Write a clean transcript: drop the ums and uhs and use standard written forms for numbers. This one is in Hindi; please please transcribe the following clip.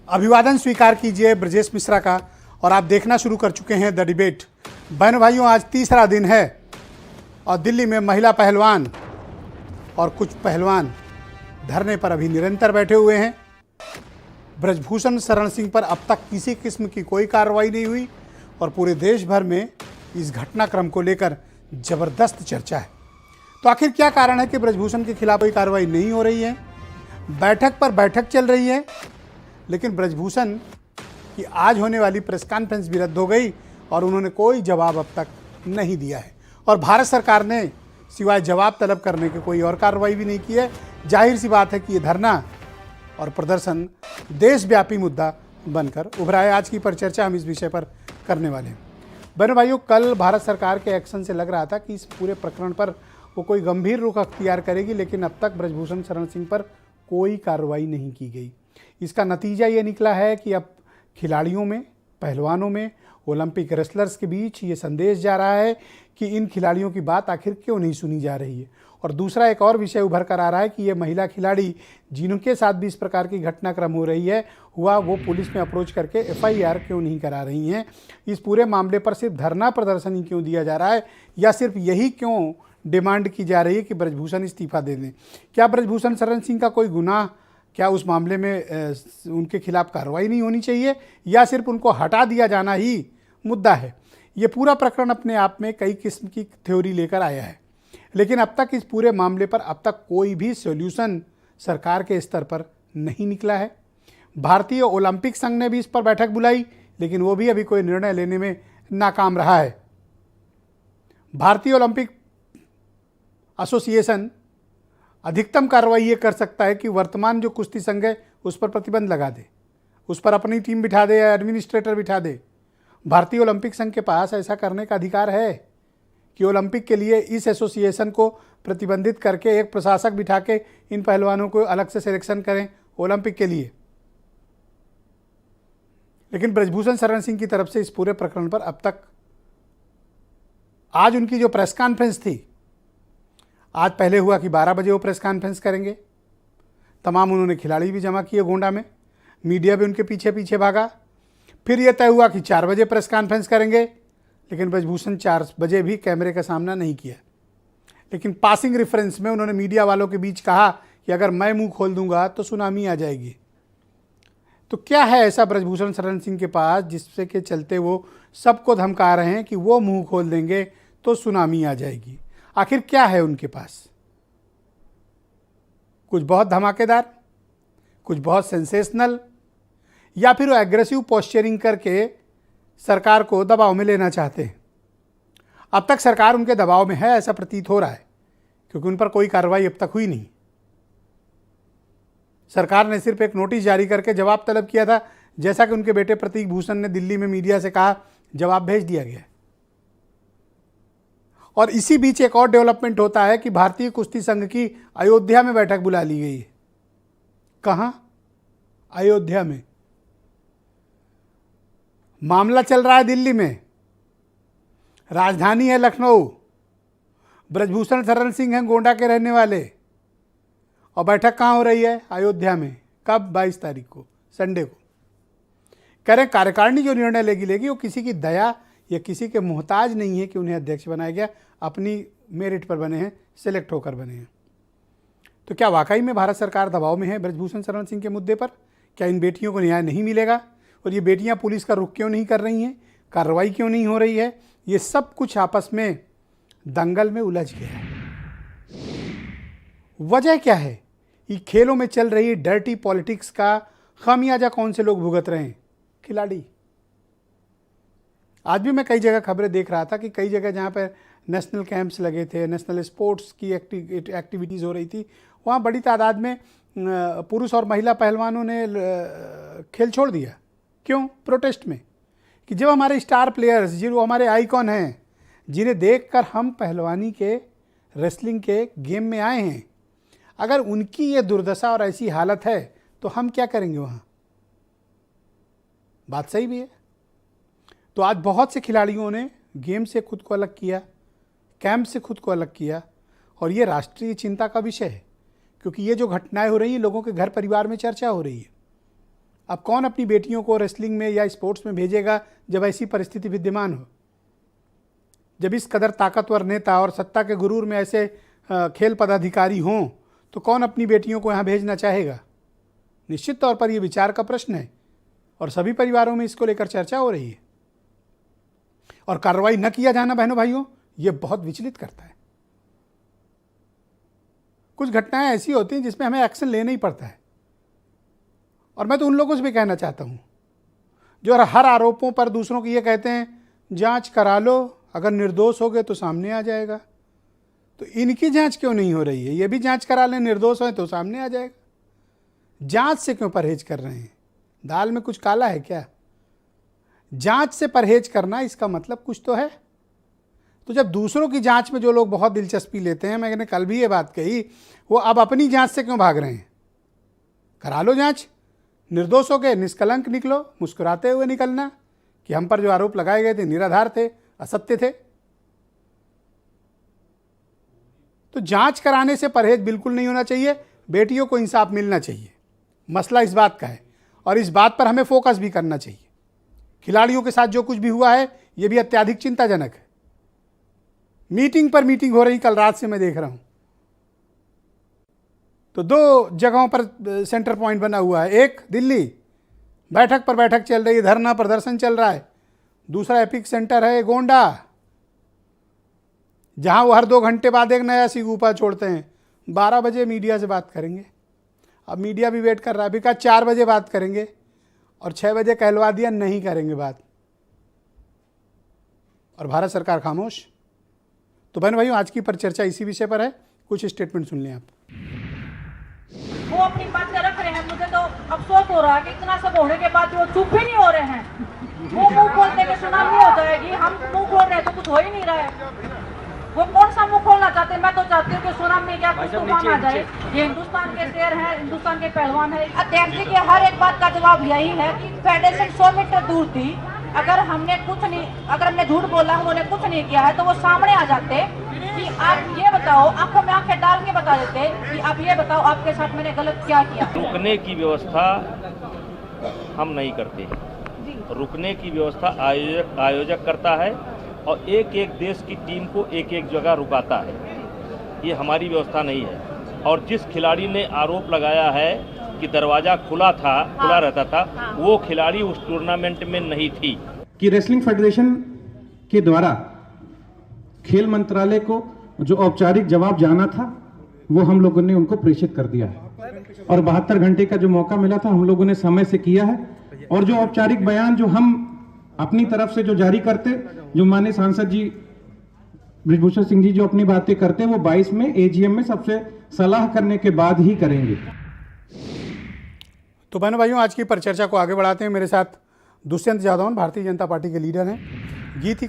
अभिवादन स्वीकार कीजिए ब्रजेश मिश्रा का। और आप देखना शुरू कर चुके हैं द डिबेट। बहन भाइयों, आज तीसरा दिन है और दिल्ली में महिला पहलवान और कुछ पहलवान धरने पर अभी निरंतर बैठे हुए हैं। ब्रजभूषण शरण सिंह पर अब तक किसी किस्म की कोई कार्रवाई नहीं हुई और पूरे देश भर में इस घटनाक्रम को लेकर जबरदस्त चर्चा है। तो आखिर क्या कारण है कि ब्रजभूषण के खिलाफ कोई कार्रवाई नहीं हो रही है? बैठक पर बैठक चल रही है, लेकिन ब्रजभूषण की आज होने वाली प्रेस कॉन्फ्रेंस भी रद्द हो गई और उन्होंने कोई जवाब अब तक नहीं दिया है। और भारत सरकार ने सिवाय जवाब तलब करने के कोई और कार्रवाई भी नहीं की है। जाहिर सी बात है कि ये धरना और प्रदर्शन देशव्यापी मुद्दा बनकर उभरा है। आज की परिचर्चा हम इस विषय पर करने वाले हैं। बहनों भाइयों, कल भारत सरकार के एक्शन से लग रहा था कि इस पूरे प्रकरण पर वो कोई गंभीर रुख अख्तियार करेगी, लेकिन अब तक ब्रजभूषण शरण सिंह पर कोई कार्रवाई नहीं की गई। इसका नतीजा ये निकला है कि अब खिलाड़ियों में, पहलवानों में, ओलंपिक रेसलर्स के बीच ये संदेश जा रहा है कि इन खिलाड़ियों की बात आखिर क्यों नहीं सुनी जा रही है। और दूसरा एक और विषय उभर कर आ रहा है कि ये महिला खिलाड़ी जिनके साथ भी इस प्रकार की घटनाक्रम हो रही है वो पुलिस में अप्रोच करके FIR क्यों नहीं करा रही हैं। इस पूरे मामले पर सिर्फ धरना प्रदर्शन ही क्यों दिया जा रहा है, या सिर्फ यही क्यों डिमांड की जा रही है कि ब्रजभूषण इस्तीफा दे दें? क्या ब्रजभूषण शरण सिंह का कोई गुनाह, क्या उस मामले में उनके खिलाफ कार्रवाई नहीं होनी चाहिए, या सिर्फ उनको हटा दिया जाना ही मुद्दा है? ये पूरा प्रकरण अपने आप में कई किस्म की थ्योरी लेकर आया है, लेकिन अब तक इस पूरे मामले पर अब तक कोई भी सॉल्यूशन सरकार के स्तर पर नहीं निकला है। भारतीय ओलंपिक संघ ने भी इस पर बैठक बुलाई, लेकिन वो भी अभी कोई निर्णय लेने में नाकाम रहा है। भारतीय ओलंपिक एसोसिएशन अधिकतम कार्रवाई ये कर सकता है कि वर्तमान जो कुश्ती संघ है उस पर प्रतिबंध लगा दे, उस पर अपनी टीम बिठा दे या एडमिनिस्ट्रेटर बिठा दे। भारतीय ओलंपिक संघ के पास ऐसा करने का अधिकार है कि ओलंपिक के लिए इस एसोसिएशन को प्रतिबंधित करके एक प्रशासक बिठा के इन पहलवानों को अलग से सिलेक्शन करें ओलंपिक के लिए। लेकिन ब्रजभूषण शरण सिंह की तरफ से इस पूरे प्रकरण पर अब तक, आज उनकी जो प्रेस कॉन्फ्रेंस थी, आज पहले हुआ कि 12 बजे वो प्रेस कॉन्फ्रेंस करेंगे। तमाम उन्होंने खिलाड़ी भी जमा किए गोंडा में, मीडिया भी उनके पीछे पीछे भागा। फिर यह तय हुआ कि 4 बजे प्रेस कॉन्फ्रेंस करेंगे, लेकिन ब्रजभूषण 4 बजे भी कैमरे का सामना नहीं किया। लेकिन पासिंग रेफरेंस में उन्होंने मीडिया वालों के बीच कहा कि अगर मैं मुंह खोल दूंगा तो सुनामी आ जाएगी। तो क्या है ऐसा ब्रजभूषण शरण सिंह के पास जिससे के चलते वो सबको धमका रहे हैं कि वो मुंह खोल देंगे तो सुनामी आ जाएगी? आखिर क्या है उनके पास? कुछ बहुत धमाकेदार, कुछ बहुत सेंसेशनल, या फिर वो एग्रेसिव पोस्चरिंग करके सरकार को दबाव में लेना चाहते हैं? अब तक सरकार उनके दबाव में है ऐसा प्रतीत हो रहा है, क्योंकि उन पर कोई कार्रवाई अब तक हुई नहीं। सरकार ने सिर्फ एक नोटिस जारी करके जवाब तलब किया था, जैसा कि उनके बेटे प्रतीक भूषण ने दिल्ली में मीडिया से कहा, जवाब भेज दिया गया। और इसी बीच एक और डेवलपमेंट होता है कि भारतीय कुश्ती संघ की अयोध्या में बैठक बुला ली गई है। कहां? अयोध्या में। मामला चल रहा है दिल्ली में, राजधानी है लखनऊ, ब्रजभूषण शरण सिंह हैं गोंडा के रहने वाले, और बैठक कहाँ हो रही है? अयोध्या में। कब? 22 तारीख को, संडे को। कह रहे कार्यकारिणी जो निर्णय लेगी वो किसी की दया या किसी के मोहताज नहीं है कि उन्हें अध्यक्ष बनाया गया, अपनी मेरिट पर बने हैं, सिलेक्ट होकर बने हैं। तो क्या वाकई में भारत सरकार दबाव में है ब्रजभूषण शरण सिंह के मुद्दे पर? क्या इन बेटियों को न्याय नहीं मिलेगा? और ये बेटियां पुलिस का रुख क्यों नहीं कर रही हैं? कार्रवाई क्यों नहीं हो रही है? ये सब कुछ आपस में दंगल में उलझ गया है। वजह क्या है? ये खेलों में चल रही डर्टी पॉलिटिक्स का खामियाजा कौन से लोग भुगत रहे हैं? खिलाड़ी। आज भी मैं कई जगह खबरें देख रहा था कि कई जगह जहाँ पर नेशनल कैंप्स लगे थे, नेशनल स्पोर्ट्स की एक्टिविटीज़ हो रही थी, वहाँ बड़ी तादाद में पुरुष और महिला पहलवानों ने खेल छोड़ दिया। क्यों? प्रोटेस्ट में। कि जब हमारे स्टार प्लेयर्स, जो हमारे आइकॉन हैं, जिन्हें देखकर हम पहलवानी के, रेसलिंग के गेम में आए हैं, अगर उनकी ये दुर्दशा और ऐसी हालत है तो हम क्या करेंगे वहाँ? बात सही भी है। तो आज बहुत से खिलाड़ियों ने गेम से खुद को अलग किया, कैंप से खुद को अलग किया, और ये राष्ट्रीय चिंता का विषय है, क्योंकि ये जो घटनाएं हो रही हैं लोगों के घर परिवार में चर्चा हो रही है। अब कौन अपनी बेटियों को रेसलिंग में या स्पोर्ट्स में भेजेगा जब ऐसी परिस्थिति विद्यमान हो? जब इस कदर ताकतवर नेता और सत्ता के गुरूर में ऐसे खेल पदाधिकारी हों तो कौन अपनी बेटियों को यहाँ भेजना चाहेगा? निश्चित तौर पर यह विचार का प्रश्न है और सभी परिवारों में इसको लेकर चर्चा हो रही है। और कार्रवाई न किया जाना बहनों भाइयों, ये बहुत विचलित करता है। कुछ घटनाएं ऐसी होती हैं जिसमें हमें एक्शन लेना ही पड़ता है। और मैं तो उन लोगों से भी कहना चाहता हूं जो हर आरोपों पर दूसरों को ये कहते हैं जांच करा लो, अगर निर्दोष हो गए तो सामने आ जाएगा। तो इनकी जांच क्यों नहीं हो रही है? ये भी जांच करा लें, निर्दोष हो तो सामने आ जाएगा। जांच से क्यों परहेज कर रहे हैं? दाल में कुछ काला है क्या? जांच से परहेज करना इसका मतलब कुछ तो है। तो जब दूसरों की जांच में जो लोग बहुत दिलचस्पी लेते हैं, मैंने कल भी ये बात कही, वो अब अपनी जांच से क्यों भाग रहे हैं? करा लो जांच, निर्दोष हो गए निष्कलंक निकलो, मुस्कुराते हुए निकलना कि हम पर जो आरोप लगाए गए थे निराधार थे, असत्य थे। तो जांच कराने से परहेज बिल्कुल नहीं होना चाहिए। बेटियों को इंसाफ मिलना चाहिए, मसला इस बात का है और इस बात पर हमें फोकस भी करना चाहिए। खिलाड़ियों के साथ जो कुछ भी हुआ है यह भी अत्यधिक चिंताजनक है। मीटिंग पर मीटिंग हो रही, कल रात से मैं देख रहा हूं। तो 2 जगहों पर सेंटर पॉइंट बना हुआ है। एक दिल्ली, बैठक पर बैठक चल रही है, धरना प्रदर्शन चल रहा है। दूसरा एपिक सेंटर है गोंडा, जहां वो हर 2 घंटे बाद एक नया सिगुपा छोड़ते हैं। 12 बजे मीडिया से बात करेंगे। अब मीडिया भी वेट कर रहा है, अभी कहा 4 बजे बात करेंगे और 6 बजे कहलवा दिया नहीं करेंगे बात, और भारत सरकार खामोश। तो बहन भाइयों, आज की परिचर्चा इसी विषय पर है। कुछ स्टेटमेंट सुन लें आप। वो अपनी बात रख रहे हैं, मुझे तो अफसोस हो रहा है कि इतना सब होने के बाद वो चुप ही नहीं हो रहे हैं। वो मुंह खोलते के सुनामी हो जाएगी, हम मुंह खोल रहे हैं तो कुछ हो ही नहीं रहा है। वो कौन सा मुंह खोलना चाहते हैं? मैं तो चाहती हूँ कि सुनामी क्या कुछ तूफान आ जाए। ये हिंदुस्तान के शेर हैं, हिंदुस्तान के पहलवान है। अध्यक्ष जी के हर एक बात का जवाब यही है कि फेडरेशन 100 मीटर दूर थी। अगर हमने झूठ बोला, उन्होंने कुछ नहीं किया है तो वो सामने आ जाते कि आप ये बताओ, आंखों में आंखें डाल के बता देते कि आप ये बताओ आपके साथ मैंने गलत क्या किया। रुकने की व्यवस्था हम नहीं करते। रुकने की व्यवस्था आयोजक करता है और एक एक देश की टीम को एक एक जगह रुकाता है। ये हमारी व्यवस्था नहीं है। और जिस खिलाड़ी ने आरोप लगाया है कि दरवाजा खुला रहता था, वो खिलाड़ी उस टूर्नामेंट में नहीं थी। कि रेसलिंग फेडरेशन के द्वारा खेल मंत्रालय को जो औपचारिक जवाब जाना था वो हम लोगों ने उनको प्रेषित कर दिया है और 72 घंटे का जो मौका मिला था हम लोगों ने समय से किया है। और जो औपचारिक बयान जो हम अपनी तरफ से जो जारी करते, जो माननीय सांसद जी ब्रिजभूषण सिंह जी जो अपनी बातें करते हैं, वो 22 में एजीएम में सबसे सलाह करने के बाद ही करेंगे। तो बहनों भाइयों, आज की परिचर्चा को आगे बढ़ाते हैं। मेरे साथ दुष्यंत जादौन भारतीय जनता पार्टी के लीडर हैं। गीत